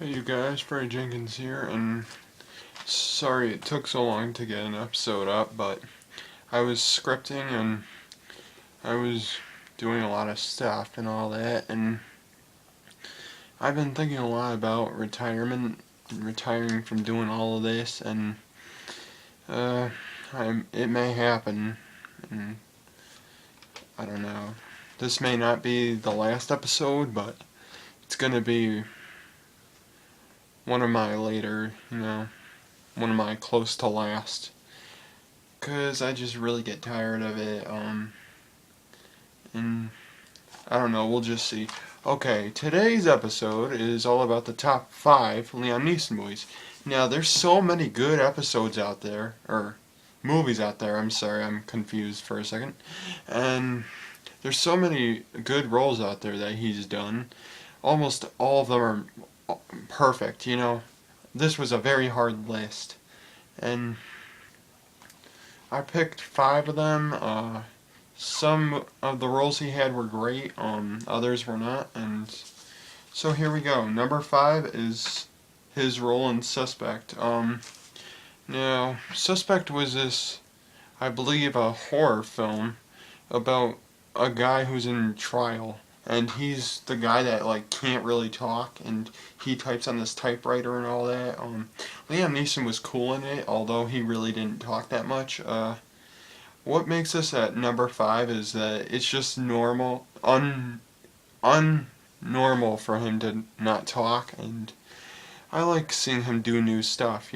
Hey you guys, Freddie Jenkins here, and sorry it took so long to get an episode up, but I was scripting and I was doing a lot of stuff and all that, and I've been thinking a lot about retiring from doing all of this, and uh, it may happen, and I don't know. This may not be the last episode, but it's gonna be one of my later, one of my close to last. 'Cause I just really get tired of it, and I don't know, we'll just see. Okay, today's episode is all about the top 5 Liam Neeson movies. Now, there's so many good episodes out there, or movies out there, I'm sorry, I'm confused for a second. And there's so many good roles out there that he's done. Almost all of them are perfect. This was a very hard list. And I picked 5 of them. Some of the roles he had were great, others were not, and so here we go. Number 5 is his role in Suspect. Now, Suspect was this, I believe, a horror film about a guy who's in trial, and he's the guy that can't really talk, and he types on this typewriter and all that. Liam Neeson was cool in it, although he really didn't talk that much. What makes this at number 5 is that it's just unnormal for him to not talk, and I like seeing him do new stuff,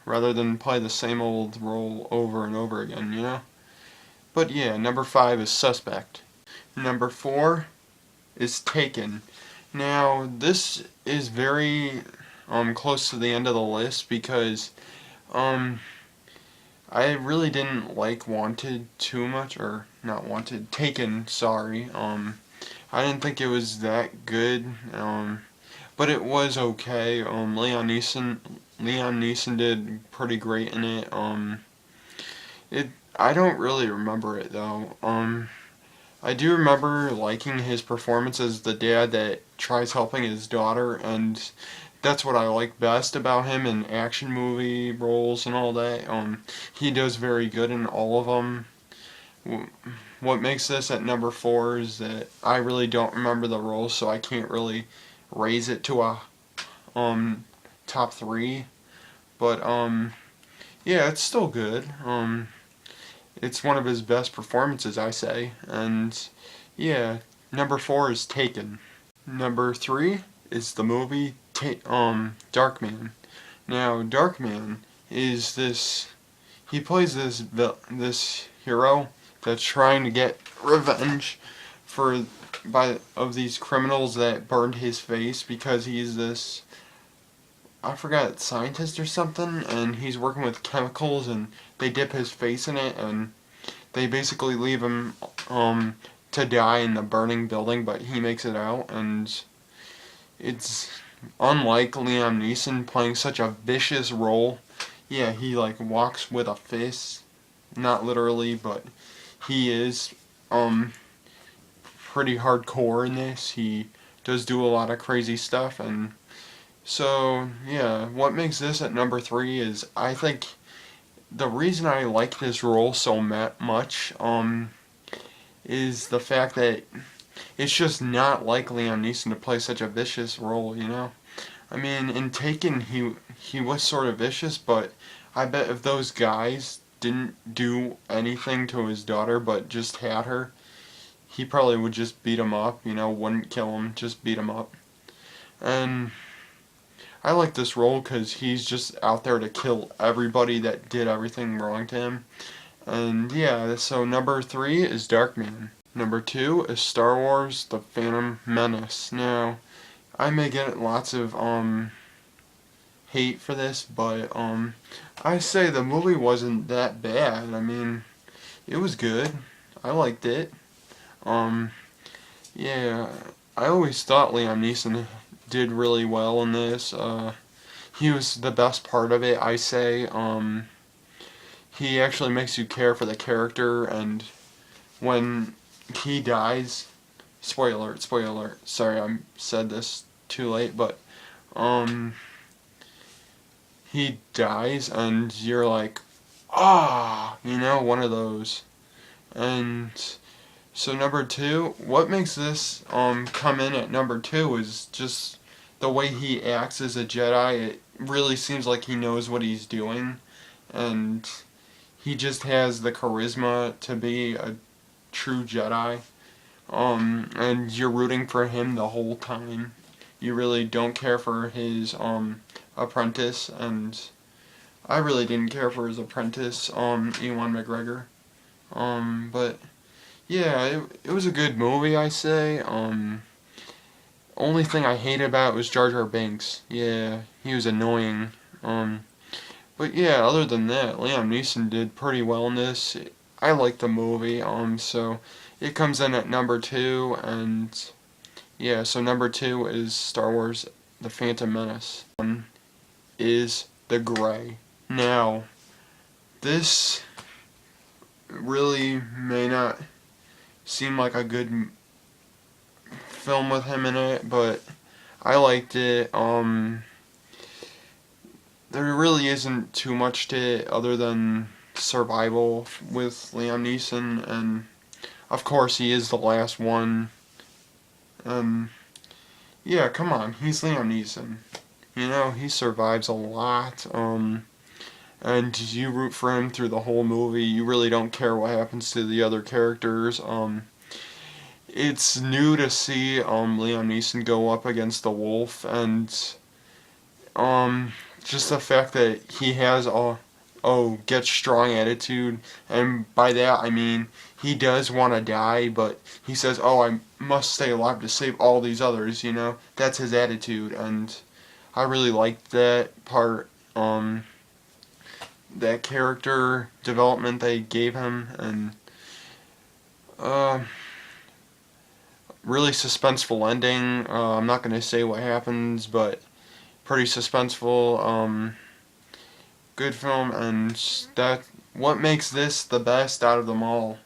rather than play the same old role over and over again. But yeah, number 5 is Suspect. Number 4 is Taken. Now, this is very close to the end of the list because I really didn't like Wanted too much, or not Wanted, Taken, sorry. I didn't think it was that good, but it was okay. Leon Neeson did pretty great in it. I don't really remember it though. I do remember liking his performance as the dad that tries helping his daughter, and that's what I like best about him in action movie roles and all that. He does very good in all of them. What makes this at number 4 is that I really don't remember the roles, so I can't really raise it to a top 3. But yeah, it's still good. It's one of his best performances, I say. And yeah, number 4 is Taken. Number 3 is the movie Darkman. Now, Darkman is this. He plays this hero that's trying to get revenge of these criminals that burned his face because he's this, I forgot, scientist or something, and he's working with chemicals, and they dip his face in it, and they basically leave him to die in the burning building, but he makes it out, and it's unlike Liam Neeson playing such a vicious role. Yeah, he walks with a fist, not literally, but he is pretty hardcore in this. He does do a lot of crazy stuff, and so yeah, what makes this at number 3 is I think the reason I like this role so much is the fact that it's just not like Liam Neeson to play such a vicious role. I mean, in Taken, he was sort of vicious, but I bet if those guys didn't do anything to his daughter but just had her, he probably would just beat him up, wouldn't kill him, just beat him up. And I like this role because he's just out there to kill everybody that did everything wrong to him. And yeah, so number 3 is Darkman. Number 2 is Star Wars The Phantom Menace. Now, I may get lots of hate for this, but I say the movie wasn't that bad. I mean, it was good. I liked it. Yeah, I always thought Liam Neeson did really well in this. He was the best part of it, I say. He actually makes you care for the character, and when he dies, spoiler alert, sorry I said this too late, but um, he dies, and you're like, ah, one of those. And so number two, what makes this come in at number two is just the way he acts as a Jedi. It really seems like he knows what he's doing, and he just has the charisma to be a true Jedi. And you're rooting for him the whole time. You really don't care for his apprentice, and I really didn't care for his apprentice, Ewan McGregor. But yeah, it was a good movie, I say. Only thing I hated about it was Jar Jar Binks. Yeah, he was annoying. Um, but yeah, other than that, Liam Neeson did pretty well in this. I liked the movie. So it comes in at number two, and yeah, so number two is Star Wars: The Phantom Menace. One is The Gray. Now, this really may not seem like a good film with him in it, but I liked it. There really isn't too much to it other than survival with Liam Neeson, and of course he is the last one. And yeah, come on, he's Liam Neeson. He survives a lot. And you root for him through the whole movie. You really don't care what happens to the other characters. It's new to see Liam Neeson go up against the wolf, and um, just the fact that he has a get strong attitude, and by that I mean he does want to die, but he says, "Oh, I must stay alive to save all these others." That's his attitude, and I really liked that part. That character development they gave him, and uh, really suspenseful ending. I'm not gonna say what happens, but pretty suspenseful. Good film, and that what makes this the best out of them all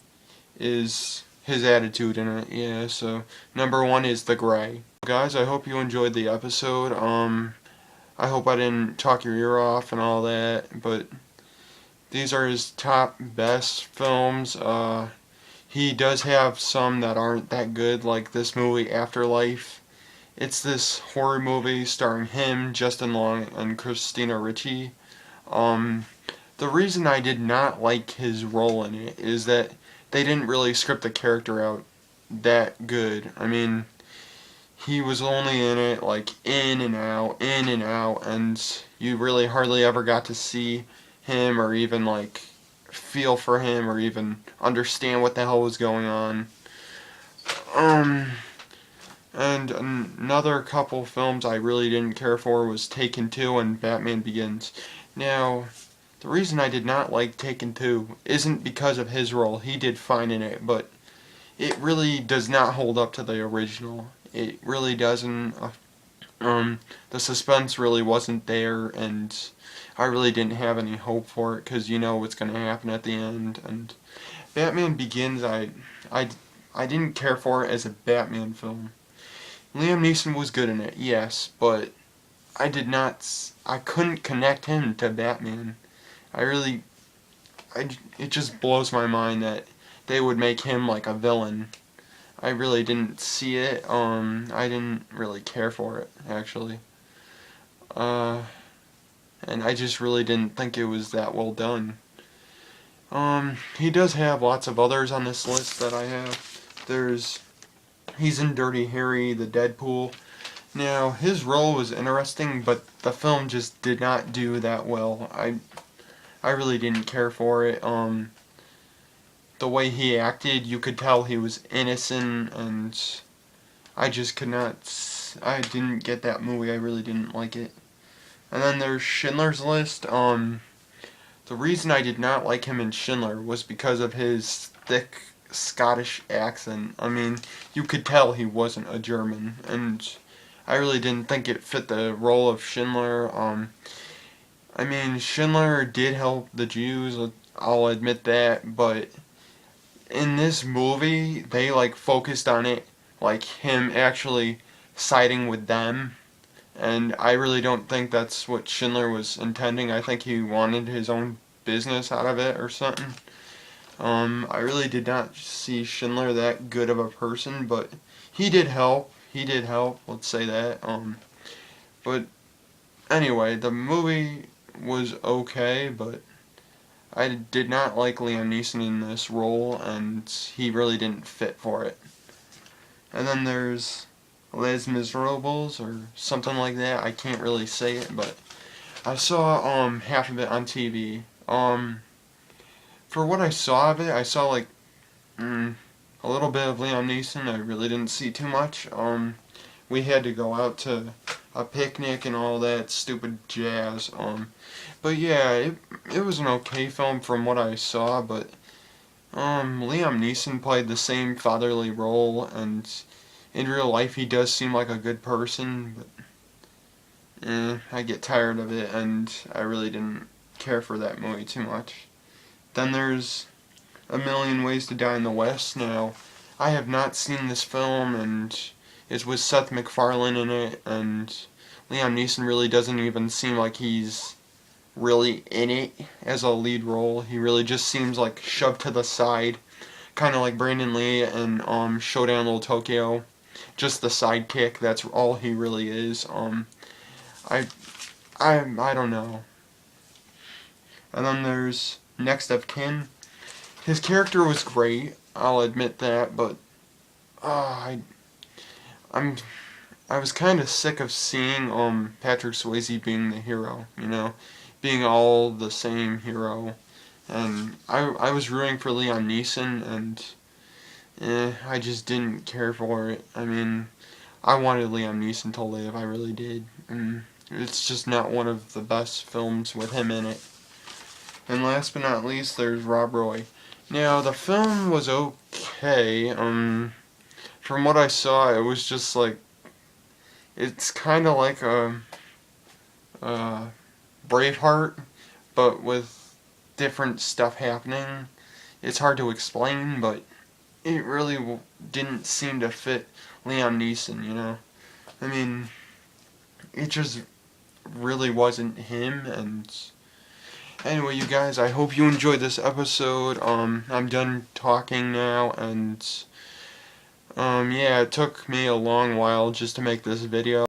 is his attitude in it. Yeah, so number one is The Gray. Guys, I hope you enjoyed the episode. I hope I didn't talk your ear off and all that, but these are his top best films. He does have some that aren't that good, like this movie Afterlife. It's this horror movie starring him, Justin Long, and Christina Ricci. Um, the reason I did not like his role in it is that they didn't really script the character out that good. I mean, he was only in it like in and out, and you really hardly ever got to see him or even like feel for him or even understand what the hell was going on. And another couple films I really didn't care for was Taken 2 and Batman Begins. Now, the reason I did not like Taken 2 isn't because of his role. He did fine in it, but it really does not hold up to the original. It really doesn't. The suspense really wasn't there, and I really didn't have any hope for it because you know what's going to happen at the end. And Batman Begins, I didn't care for it as a Batman film. Liam Neeson was good in it, yes, but I couldn't connect him to Batman. I really, it just blows my mind that they would make him like a villain. I really didn't see it. I didn't really care for it, actually. Uh, and I just really didn't think it was that well done. He does have lots of others on this list that I have. He's in Dirty Harry, the Deadpool. Now, his role was interesting, but the film just did not do that well. I really didn't care for it. The way he acted, you could tell he was innocent, and I just could not. I didn't get that movie. I really didn't like it. And then there's Schindler's List. The reason I did not like him in Schindler was because of his thick Scottish accent. I mean, you could tell he wasn't a German, and I really didn't think it fit the role of Schindler. I mean, Schindler did help the Jews, I'll admit that, but in this movie, they like focused on it like him actually siding with them, and I really don't think that's what Schindler was intending. I think he wanted his own business out of it or something. I really did not see Schindler that good of a person, but he did help. He did help, let's say that. But anyway, the movie was okay, but I did not like Liam Neeson in this role, and he really didn't fit for it. And then there's Les Miserables, or something like that. I can't really say it, but I saw half of it on TV. For what I saw of it, I saw like a little bit of Liam Neeson. I really didn't see too much. We had to go out to a picnic and all that stupid jazz. But yeah, it was an okay film from what I saw. But Liam Neeson played the same fatherly role, and in real life he does seem like a good person. But I get tired of it, and I really didn't care for that movie too much. Then there's A Million Ways to Die in the West. Now, I have not seen this film, and it's with Seth MacFarlane in it, and Liam Neeson really doesn't even seem like he's really in it as a lead role. He really just seems like shoved to the side, kind of like Brandon Lee and Showdown Little Tokyo. Just the sidekick. That's all he really is. I, I don't know. And then there's Next of Kin. His character was great. I'll admit that, but uh, I, I'm I was kind of sick of seeing Patrick Swayze being the hero, being all the same hero, and I was rooting for Liam Neeson, and I just didn't care for it. I mean, I wanted Liam Neeson to live, I really did, and it's just not one of the best films with him in it. And last but not least, there's Rob Roy. Now the film was okay. From what I saw, it was just like it's kind of like a Braveheart, but with different stuff happening. It's hard to explain, but it really didn't seem to fit Liam Neeson. I mean, it just really wasn't him, and anyway, you guys, I hope you enjoyed this episode. I'm done talking now, and yeah, it took me a long while just to make this video.